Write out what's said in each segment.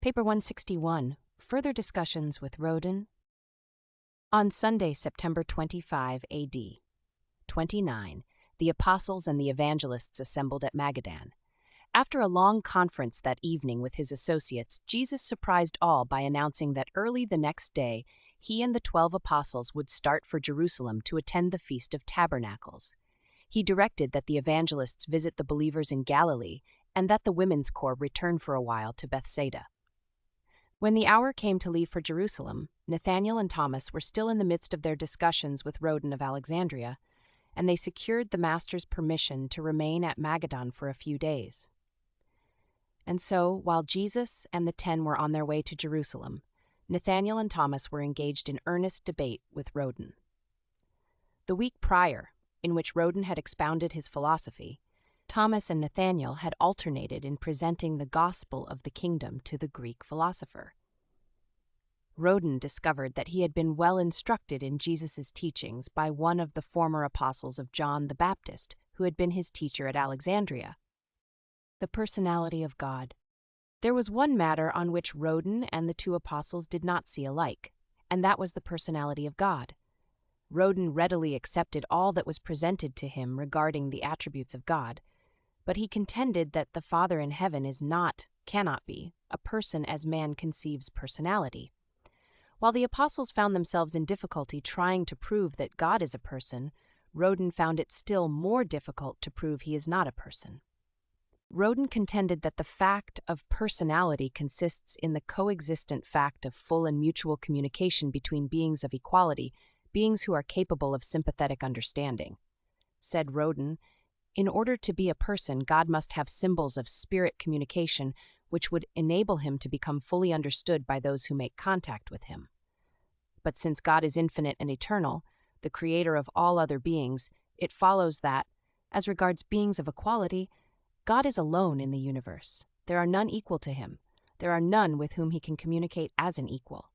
Paper 161, Further Discussions with Rodan. On Sunday, September 25 A.D. 29, the apostles and the evangelists assembled at Magadan. After a long conference that evening with his associates, Jesus surprised all by announcing that early the next day, he and the 12 apostles would start for Jerusalem to attend the Feast of Tabernacles. He directed that the evangelists visit the believers in Galilee and that the women's corps return for a while to Bethsaida. When the hour came to leave for Jerusalem, Nathaniel and Thomas were still in the midst of their discussions with Rodan of Alexandria, and they secured the Master's permission to remain at Magadan for a few days. And so, while Jesus and the 10 were on their way to Jerusalem, Nathaniel and Thomas were engaged in earnest debate with Rodan. The week prior, in which Rodan had expounded his philosophy, Thomas and Nathaniel had alternated in presenting the gospel of the kingdom to the Greek philosopher. Rodan discovered that he had been well instructed in Jesus' teachings by one of the former apostles of John the Baptist, who had been his teacher at Alexandria. The personality of God. There was one matter on which Rodan and the 2 apostles did not see alike, and that was the personality of God. Rodan readily accepted all that was presented to him regarding the attributes of God, but he contended that the Father in heaven is not, cannot be, a person as man conceives personality. While the apostles found themselves in difficulty trying to prove that God is a person, Rodan found it still more difficult to prove he is not a person. Rodan contended that the fact of personality consists in the coexistent fact of full and mutual communication between beings of equality, beings who are capable of sympathetic understanding. Said Rodan, in order to be a person, God must have symbols of spirit communication which would enable him to become fully understood by those who make contact with him. But since God is infinite and eternal, the creator of all other beings, it follows that, as regards beings of equality, God is alone in the universe. There are none equal to him. There are none with whom he can communicate as an equal.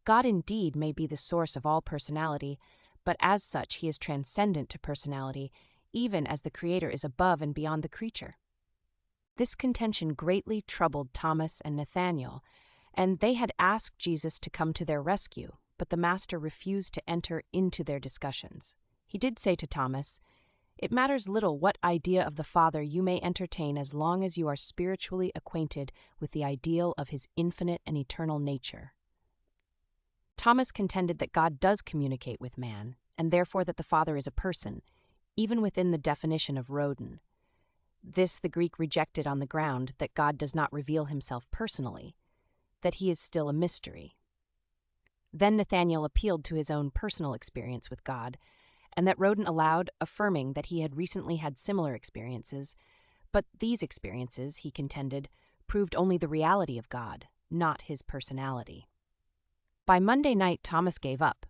God indeed may be the source of all personality, but as such he is transcendent to personality, even as the Creator is above and beyond the creature. This contention greatly troubled Thomas and Nathaniel, and they had asked Jesus to come to their rescue, but the Master refused to enter into their discussions. He did say to Thomas, "It matters little what idea of the Father you may entertain as long as you are spiritually acquainted with the ideal of his infinite and eternal nature." Thomas contended that God does communicate with man, and therefore that the Father is a person, even within the definition of Rodan. This the Greek rejected on the ground that God does not reveal himself personally, that he is still a mystery. Then Nathaniel appealed to his own personal experience with God, and that Rodan allowed, affirming that he had recently had similar experiences, but these experiences, he contended, proved only the reality of God, not his personality. By Monday night, Thomas gave up.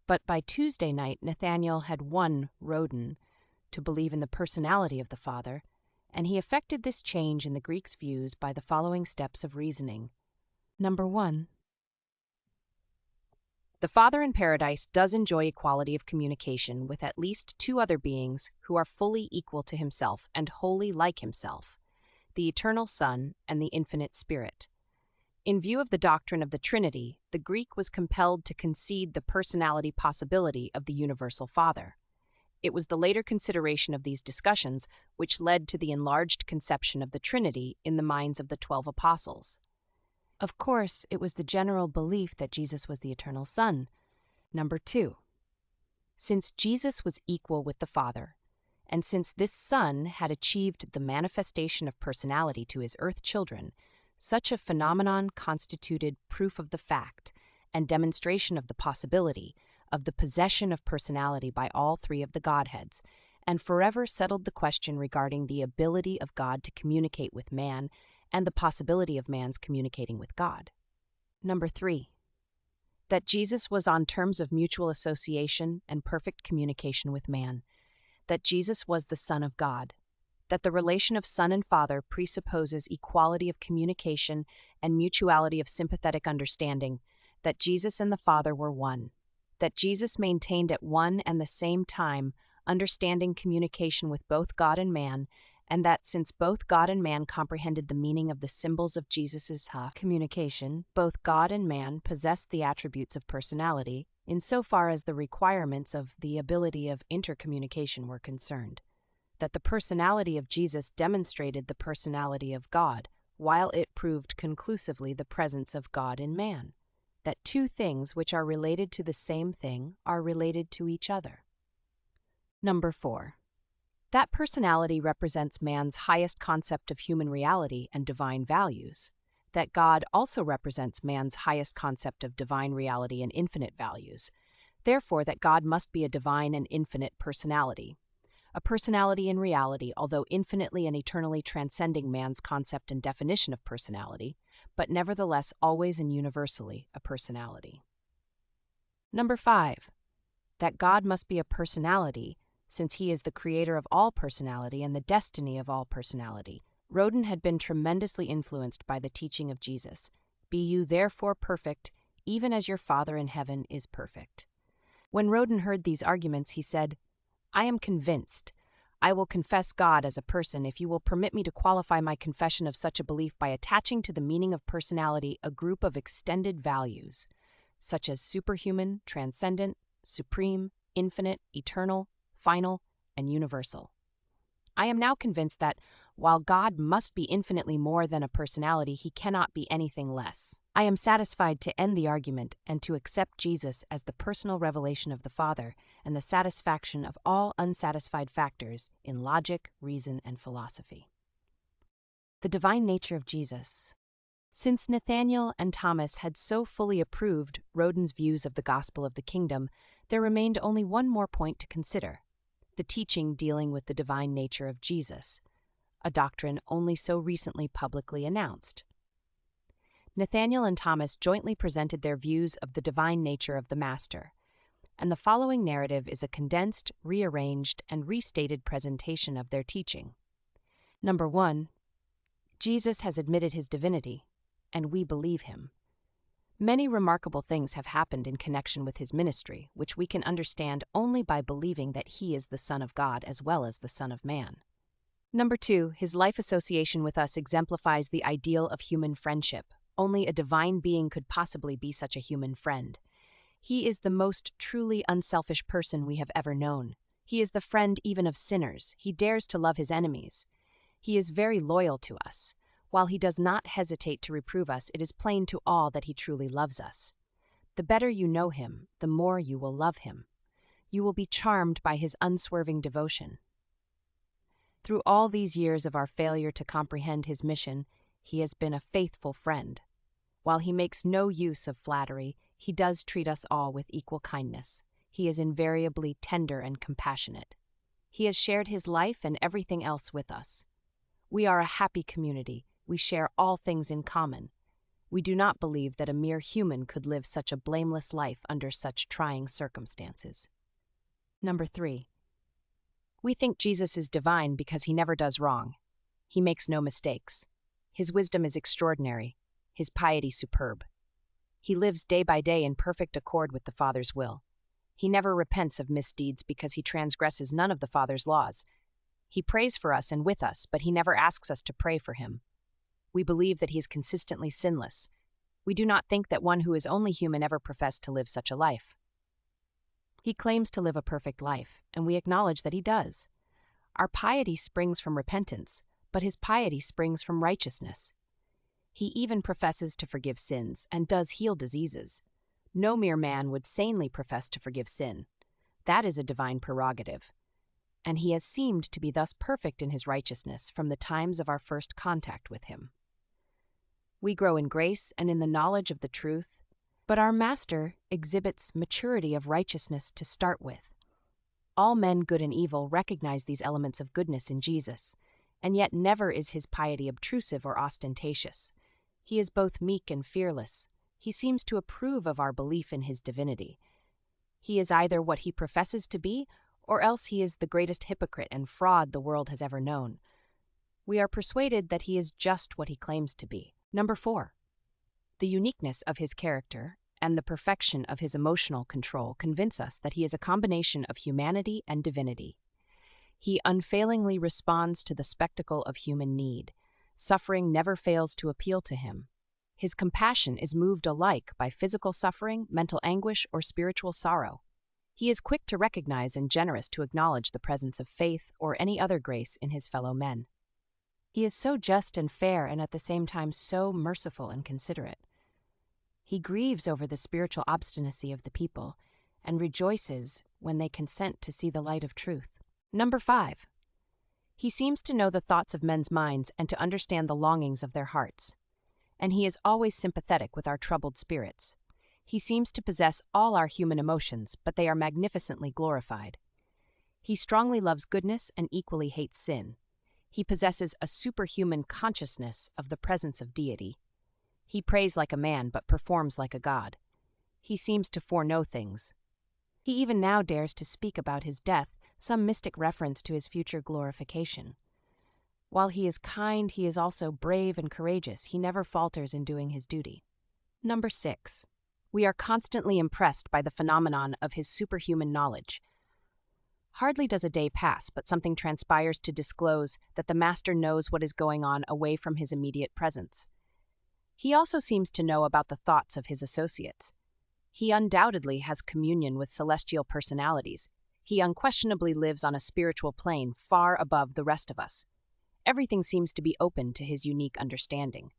But by Tuesday night, Nathaniel had won Rodan to believe in the personality of the Father, and he effected this change in the Greek's views by the following steps of reasoning. Number 1. The Father in paradise does enjoy equality of communication with at least 2 other beings who are fully equal to himself and wholly like himself, the eternal Son and the infinite Spirit. In view of the doctrine of the Trinity, the Greek was compelled to concede the personality possibility of the universal Father. It was the later consideration of these discussions which led to the enlarged conception of the Trinity in the minds of the 12 apostles. Of course, it was the general belief that Jesus was the eternal Son. Number 2. Since Jesus was equal with the Father, and since this Son had achieved the manifestation of personality to his earth children, such a phenomenon constituted proof of the fact and demonstration of the possibility of the possession of personality by all 3 of the Godheads, and forever settled the question regarding the ability of God to communicate with man and the possibility of man's communicating with God. Number 3. That Jesus was on terms of mutual association and perfect communication with man, that Jesus was the Son of God, that the relation of Son and Father presupposes equality of communication and mutuality of sympathetic understanding, that Jesus and the Father were one, that Jesus maintained at one and the same time understanding communication with both God and man, and that since both God and man comprehended the meaning of the symbols of Jesus' communication, both God and man possessed the attributes of personality, insofar as the requirements of the ability of intercommunication were concerned. That the personality of Jesus demonstrated the personality of God, while it proved conclusively the presence of God in man. That two things which are related to the same thing are related to each other. Number 4. That personality represents man's highest concept of human reality and divine values. That God also represents man's highest concept of divine reality and infinite values. Therefore, that God must be a divine and infinite personality. A personality in reality, although infinitely and eternally transcending man's concept and definition of personality, but nevertheless always and universally a personality. Number 5. That God must be a personality, since he is the creator of all personality and the destiny of all personality. Rodan had been tremendously influenced by the teaching of Jesus. Be you therefore perfect, even as your Father in heaven is perfect. When Rodan heard these arguments, he said, I am convinced. I will confess God as a person if you will permit me to qualify my confession of such a belief by attaching to the meaning of personality a group of extended values, such as superhuman, transcendent, supreme, infinite, eternal, final, and universal. I am now convinced that, while God must be infinitely more than a personality, he cannot be anything less. I am satisfied to end the argument and to accept Jesus as the personal revelation of the Father and the satisfaction of all unsatisfied factors in logic, reason, and philosophy. The divine nature of Jesus. Since Nathaniel and Thomas had so fully approved Rodan's views of the gospel of the kingdom, there remained only one more point to consider: the teaching dealing with the divine nature of Jesus, a doctrine only so recently publicly announced. Nathaniel and Thomas jointly presented their views of the divine nature of the Master, and the following narrative is a condensed, rearranged, and restated presentation of their teaching. Number 1. Jesus has admitted his divinity, and we believe him. Many remarkable things have happened in connection with his ministry, which we can understand only by believing that he is the Son of God as well as the Son of Man. Number 2, his life association with us exemplifies the ideal of human friendship. Only a divine being could possibly be such a human friend. He is the most truly unselfish person we have ever known. He is the friend even of sinners. He dares to love his enemies. He is very loyal to us. While he does not hesitate to reprove us, it is plain to all that he truly loves us. The better you know him, the more you will love him. You will be charmed by his unswerving devotion. Through all these years of our failure to comprehend his mission, he has been a faithful friend. While he makes no use of flattery, he does treat us all with equal kindness. He is invariably tender and compassionate. He has shared his life and everything else with us. We are a happy community. We share all things in common. We do not believe that a mere human could live such a blameless life under such trying circumstances. Number 3. We think Jesus is divine because he never does wrong. He makes no mistakes. His wisdom is extraordinary, his piety superb. He lives day by day in perfect accord with the Father's will. He never repents of misdeeds because he transgresses none of the Father's laws. He prays for us and with us, but he never asks us to pray for him. We believe that he is consistently sinless. We do not think that one who is only human ever professed to live such a life. He claims to live a perfect life, and we acknowledge that he does. Our piety springs from repentance, but his piety springs from righteousness. He even professes to forgive sins and does heal diseases. No mere man would sanely profess to forgive sin. That is a divine prerogative. And he has seemed to be thus perfect in his righteousness from the times of our first contact with him. We grow in grace and in the knowledge of the truth, but our Master exhibits maturity of righteousness to start with. All men, good and evil, recognize these elements of goodness in Jesus, and yet never is his piety obtrusive or ostentatious. He is both meek and fearless. He seems to approve of our belief in his divinity. He is either what he professes to be, or else he is the greatest hypocrite and fraud the world has ever known. We are persuaded that he is just what he claims to be. Number 4. The uniqueness of his character and the perfection of his emotional control convince us that he is a combination of humanity and divinity. He unfailingly responds to the spectacle of human need. Suffering never fails to appeal to him. His compassion is moved alike by physical suffering, mental anguish, or spiritual sorrow. He is quick to recognize and generous to acknowledge the presence of faith or any other grace in his fellow men. He is so just and fair and at the same time so merciful and considerate. He grieves over the spiritual obstinacy of the people and rejoices when they consent to see the light of truth. Number 5. He seems to know the thoughts of men's minds and to understand the longings of their hearts. And he is always sympathetic with our troubled spirits. He seems to possess all our human emotions, but they are magnificently glorified. He strongly loves goodness and equally hates sin. He possesses a superhuman consciousness of the presence of deity. He prays like a man, but performs like a god. He seems to foreknow things. He even now dares to speak about his death, some mystic reference to his future glorification. While he is kind, he is also brave and courageous. He never falters in doing his duty. Number 6. We are constantly impressed by the phenomenon of his superhuman knowledge. Hardly does a day pass, but something transpires to disclose that the master knows what is going on away from his immediate presence. He also seems to know about the thoughts of his associates. He undoubtedly has communion with celestial personalities. He unquestionably lives on a spiritual plane far above the rest of us. Everything seems to be open to his unique understanding.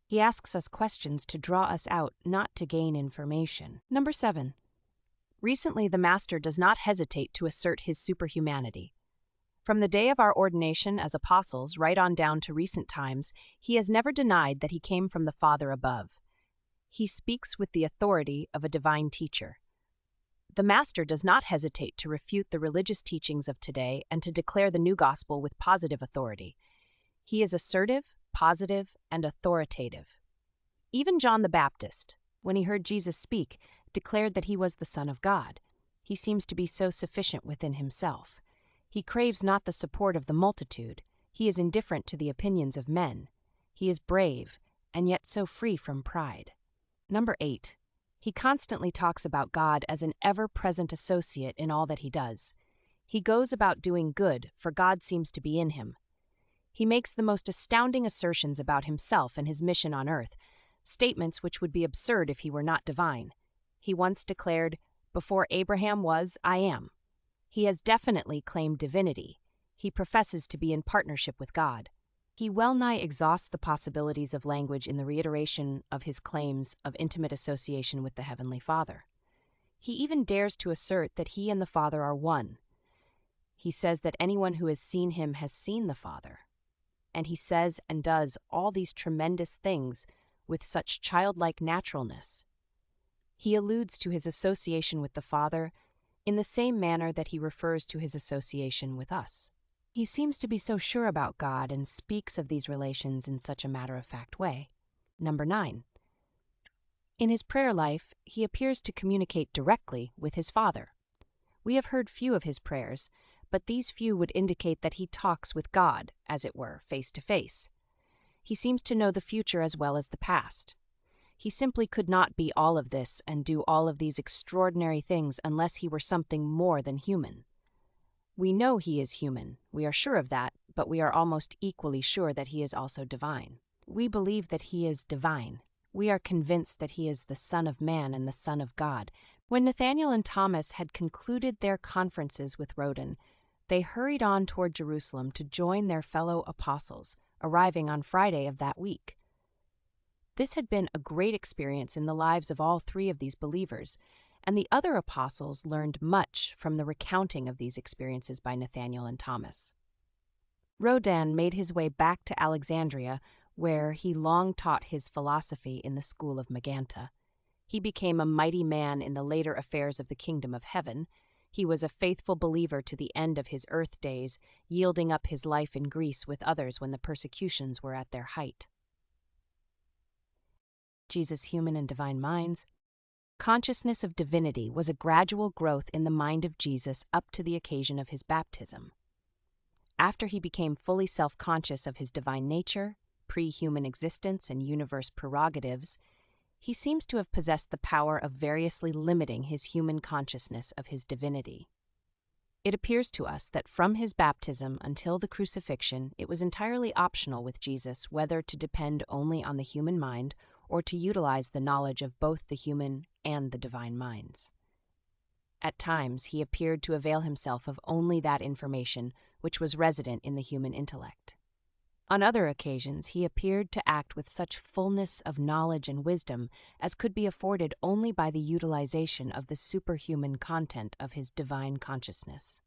He asks us questions to draw us out, not to gain information. Number 7. Recently, the Master does not hesitate to assert his superhumanity. From the day of our ordination as apostles right on down to recent times, he has never denied that he came from the Father above. He speaks with the authority of a divine teacher. The Master does not hesitate to refute the religious teachings of today and to declare the new gospel with positive authority. He is assertive, positive, and authoritative. Even John the Baptist, when he heard Jesus speak, declared that he was the Son of God. He seems to be so sufficient within himself. He craves not the support of the multitude. He is indifferent to the opinions of men. He is brave, and yet so free from pride. Number 8. He constantly talks about God as an ever-present associate in all that he does. He goes about doing good, for God seems to be in him. He makes the most astounding assertions about himself and his mission on earth, statements which would be absurd if he were not divine. He once declared, "Before Abraham was, I am." He has definitely claimed divinity. He professes to be in partnership with God. He well-nigh exhausts the possibilities of language in the reiteration of his claims of intimate association with the Heavenly Father. He even dares to assert that he and the Father are one. He says that anyone who has seen him has seen the Father. And he says and does all these tremendous things with such childlike naturalness. He alludes to his association with the Father in the same manner that he refers to his association with us. He seems to be so sure about God and speaks of these relations in such a matter-of-fact way. Number 9. In his prayer life, he appears to communicate directly with his Father. We have heard few of his prayers, but these few would indicate that he talks with God, as it were, face to face. He seems to know the future as well as the past. He simply could not be all of this and do all of these extraordinary things unless he were something more than human. We know he is human, we are sure of that, but we are almost equally sure that he is also divine. We believe that he is divine. We are convinced that he is the Son of Man and the Son of God. When Nathaniel and Thomas had concluded their conferences with Rodan, they hurried on toward Jerusalem to join their fellow apostles, arriving on Friday of that week. This had been a great experience in the lives of all three of these believers, and the other apostles learned much from the recounting of these experiences by Nathaniel and Thomas. Rodan made his way back to Alexandria, where he long taught his philosophy in the school of Magadan. He became a mighty man in the later affairs of the kingdom of heaven. He was a faithful believer to the end of his earth days, yielding up his life in Greece with others when the persecutions were at their height. Jesus' human and divine minds. Consciousness of divinity was a gradual growth in the mind of Jesus up to the occasion of his baptism. After he became fully self-conscious of his divine nature, pre-human existence, and universe prerogatives, he seems to have possessed the power of variously limiting his human consciousness of his divinity. It appears to us that from his baptism until the crucifixion, it was entirely optional with Jesus whether to depend only on the human mind or to utilize the knowledge of both the human and the divine minds. At times, he appeared to avail himself of only that information which was resident in the human intellect. On other occasions, he appeared to act with such fullness of knowledge and wisdom as could be afforded only by the utilization of the superhuman content of his divine consciousness.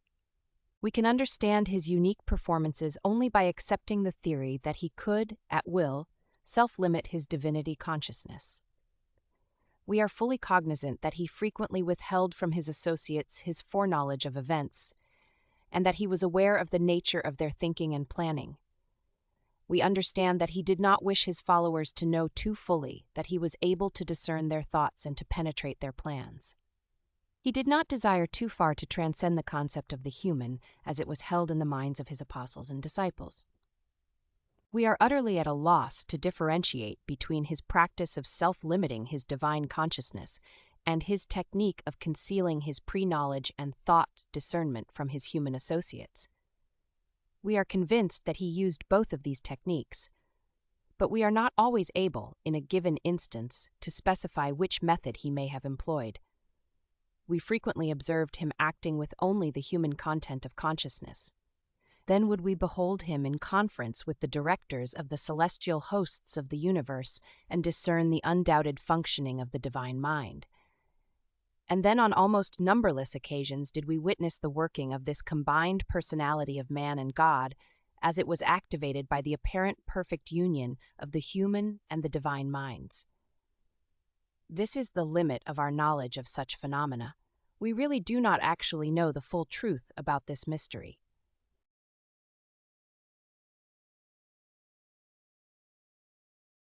We can understand his unique performances only by accepting the theory that he could, at will, self-limit his divinity consciousness. We are fully cognizant that he frequently withheld from his associates his foreknowledge of events, and that he was aware of the nature of their thinking and planning. We understand that he did not wish his followers to know too fully that he was able to discern their thoughts and to penetrate their plans. He did not desire too far to transcend the concept of the human as it was held in the minds of his apostles and disciples. We are utterly at a loss to differentiate between his practice of self-limiting his divine consciousness and his technique of concealing his pre-knowledge and thought discernment from his human associates. We are convinced that he used both of these techniques, but we are not always able, in a given instance, to specify which method he may have employed. We frequently observed him acting with only the human content of consciousness. Then would we behold him in conference with the directors of the celestial hosts of the universe and discern the undoubted functioning of the divine mind. And then on almost numberless occasions did we witness the working of this combined personality of man and God as it was activated by the apparent perfect union of the human and the divine minds. This is the limit of our knowledge of such phenomena. We really do not actually know the full truth about this mystery.